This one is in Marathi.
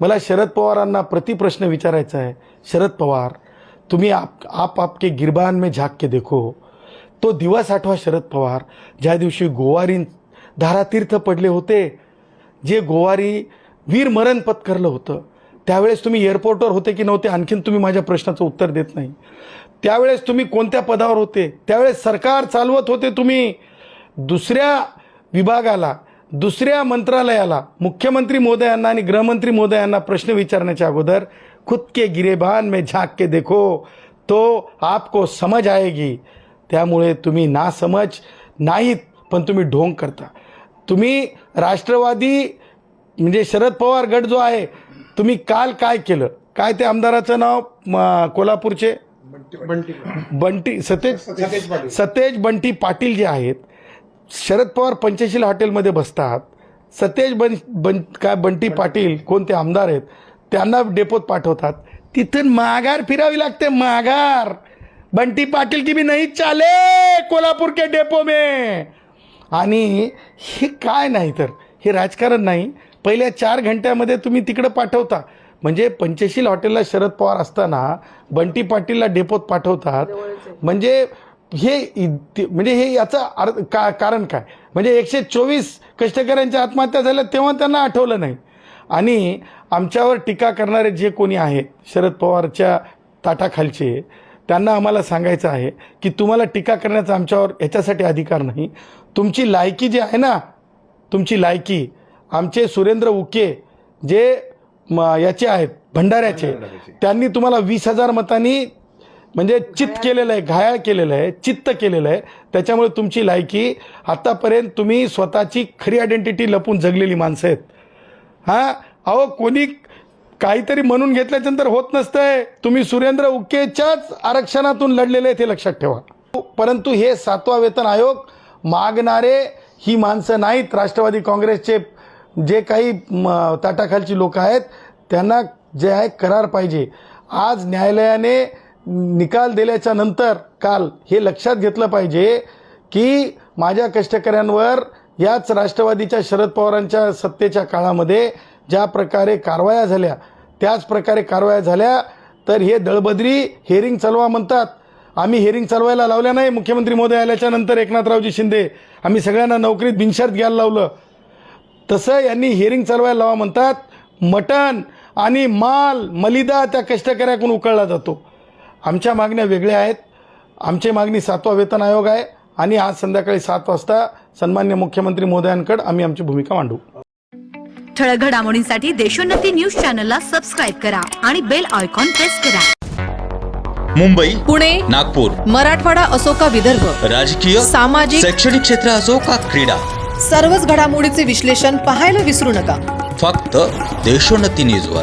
मला शरद पवारांना प्रतिप्रश्न विचारायचा आहे। शरद पवार, तुम्ही आप आपके गिरबान में झाँक के देखो। तो दिवस आठवा शरद पवार, ज्या दिवशी गोवारी धारातीर्थ पडले होते, जे गोवारी वीर मरण पत्करलं होतं, त्यावेळेस तुम्ही एअरपोर्टवर होते की नव्हते आणखीन तुम्ही माझ्या प्रश्नाचं उत्तर देत नाही। त्यावेळेस तुम्ही कोणत्या पदावर होते? त्यावेळेस सरकार चालवत होते तुम्ही। दुसऱ्या विभागाला, दुसऱ्या मंत्रालयाला मुख्यमंत्री महोदयांना आणि गृहमंत्री महोदयांना प्रश्न विचारण्याच्या अगोदर खुद के गिरेबान में झाँक के देखो तो आपको समझ आएगी। त्यामुळे तुम्ही नासमज नाहीत, पण तुम्ही ढोंग करता। तुम्ही राष्ट्रवादी म्हणजे शरद पवार गट जो आहे, तुम्ही काल काय केलं? काय ते आमदाराचं नाव कोल्हापूरचे बंटी सतेज बंटी पाटील जे आहेत, शरद पवार पंचशील हॉटेलमध्ये बसतात। सतेज बंटी पाटील कोणते आमदार आहेत, त्यांना डेपोत पाठवतात। तिथून माघार फिरावी लागते, माघार। बंटी पाटिल की भी नहीं चाले कोल्हापूर के डेपो में। आणि हे काय नाही तर हे राजकारण नाही। पहिल्या 4 घंट्यामध्ये तुम्ही तिकडे पाठवता, म्हणजे पंचशील हॉटेलला शरद पवार असताना बंटी पाटीलला डेपोत पाठवतात। म्हणजे हे याचं कारण काय? म्हणजे 124 कष्टकऱ्यांच्या आत्महत्या झाल्या तेव्हा त्यांना आठवलं नाही। आणि आमच्यावर टीका करणारे जे कोणी आहेत शरद पवारच्या ताटाखालचे, त्यांना आम्हाला सांगायचं आहे की तुम्हाला टीका करण्याचा आमच्यावर याच्यासाठी अधिकार नाही। तुमची लायकी जी आहे ना, तुमची लायकी, आमचे सुरेंद्र उके जे याचे आहेत भंडाऱ्याचे, त्यांनी तुम्हाला 20,000 मतांनी म्हणजे चित्त केलेलं आहे, घायाळ केलेलं आहे, चित्त केलेलं आहे। त्याच्यामुळे तुमची लायकी, आतापर्यंत तुम्ही स्वतःची खरी आयडेंटिटी लपून जगलेली माणसं आहेत। हां, अहो कोणी काहीतरी म्हणून घेतल्यानंतर होत नसतंय। तुम्ही सुरेंद्र उकेच्याच आरक्षणातून लढलेले आहेत हे लक्षात ठेवा। परंतु हे 7वा वेतन आयोग मागणारे ही माणसं नाहीत। राष्ट्रवादी काँग्रेसचे जे काही ताटाखालची लोक आहेत, त्यांना जे आहे करार पाहिजे। आज न्यायालयाने निकाल दिल्याच्या नंतर काल हे लक्षात घेतलं पाहिजे की माझ्या कष्टकऱ्यांवर याच राष्ट्रवादीच्या शरद पवारांच्या सत्तेच्या काळामध्ये ज्या प्रकारे कारवाया झाल्या, त्याच प्रकारे कारवाया झाल्या, तर हे दळबद्री हेरिंग चालवा म्हणतात। आम्ही हेरिंग चालवायला लावल्या नाही। मुख्यमंत्री महोदय आल्याच्या नंतर एकनाथरावजी शिंदे आम्ही सगळ्यांना नोकरीत बिनशर्त घ्यायला लावलं, तसं यांनी हेरिंग चालवायला लावा म्हणतात। मटण आणि माल मलिदा त्या कष्टकऱ्याकडून उकळला जातो। आमच्या मागण्या वेगळ्या आहेत। आमची मागणी 7वा वेतन आयोग आहे आणि आज संध्याकाळी 7 वाजता सन्मान्य मुख्यमंत्री महोदयांकडे आम्ही आमची भूमिका मांडू। ठळक घडामोडींसाठी देशोन्नती न्यूज चॅनलला सबस्क्राईब करा आणि बेल आयकॉन प्रेस करा। मुंबई, पुणे, नागपूर, मराठवाडा असो का विदर्भ, राजकीय, सामाजिक, शैक्षणिक क्षेत्र असो का क्रीडा, सर्वच घडामोडीचे विश्लेषण पाहायला विसरू नका। फक्त देशोन्नती न्यूजवर।